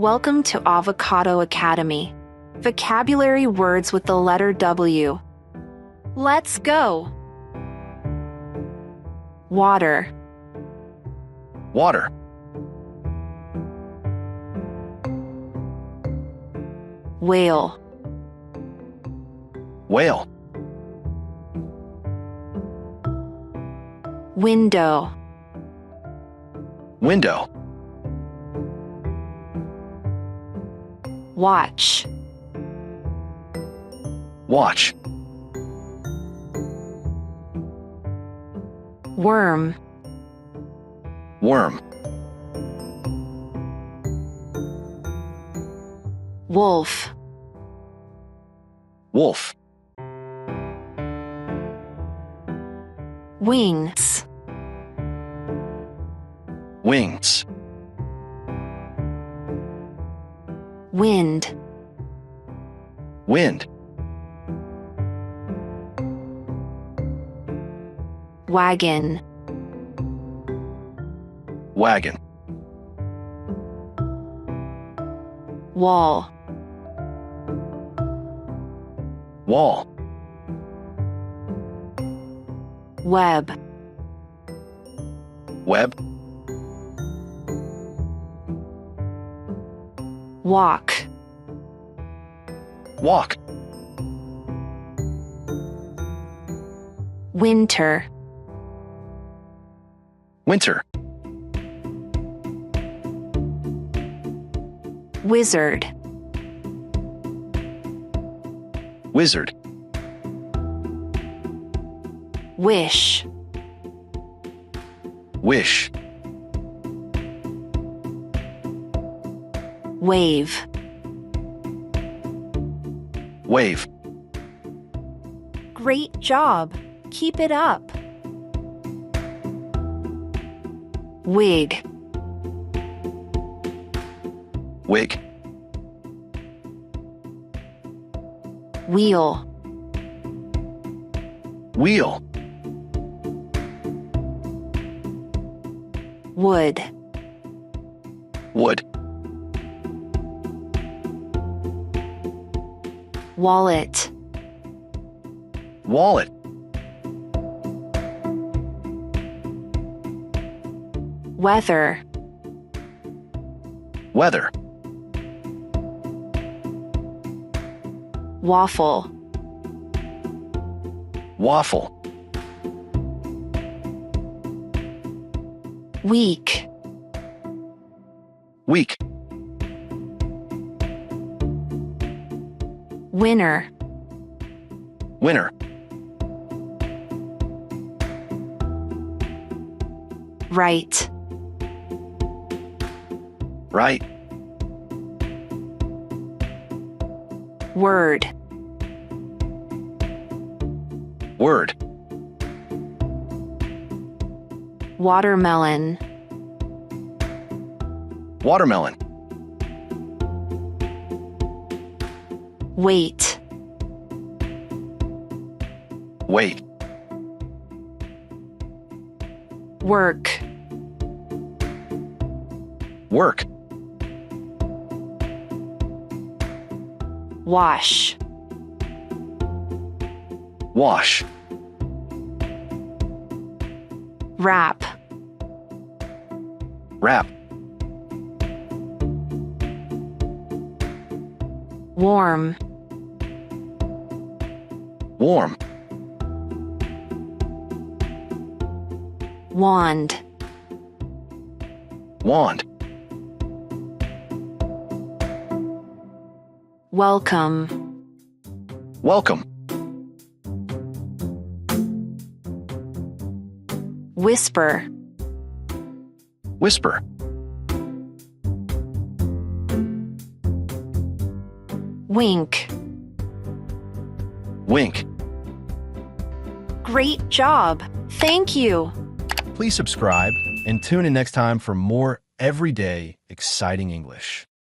Welcome to Avocado Academy. Vocabulary words with the letter W. Let's go. Water, Water. whale, Whale. window, Window. watch, Watch. worm, Worm. wolf, Wolf. wings, Wings. wind, Wind. wagon, Wagon. wall, Wall. web, Web. walk, Walk. winter, Winter. wizard, Wizard. wish, Wish. wave, Wave. great job. Keep it up. Wig, Wig. wheel, Wheel. wood, Wood. wallet, Wallet. weather, Weather. waffle, Waffle. week, Week. winner, Winter. right, Right. word, Word. watermelon, Watermelon. wait, Wait. work, Work. wash, Wash. wrap, Wrap. warm, Warm. wand, Wand. welcome, Welcome. whisper, Whisper. wink. Wink. Great job. Thank you. Please subscribe and tune in next time for more everyday exciting English.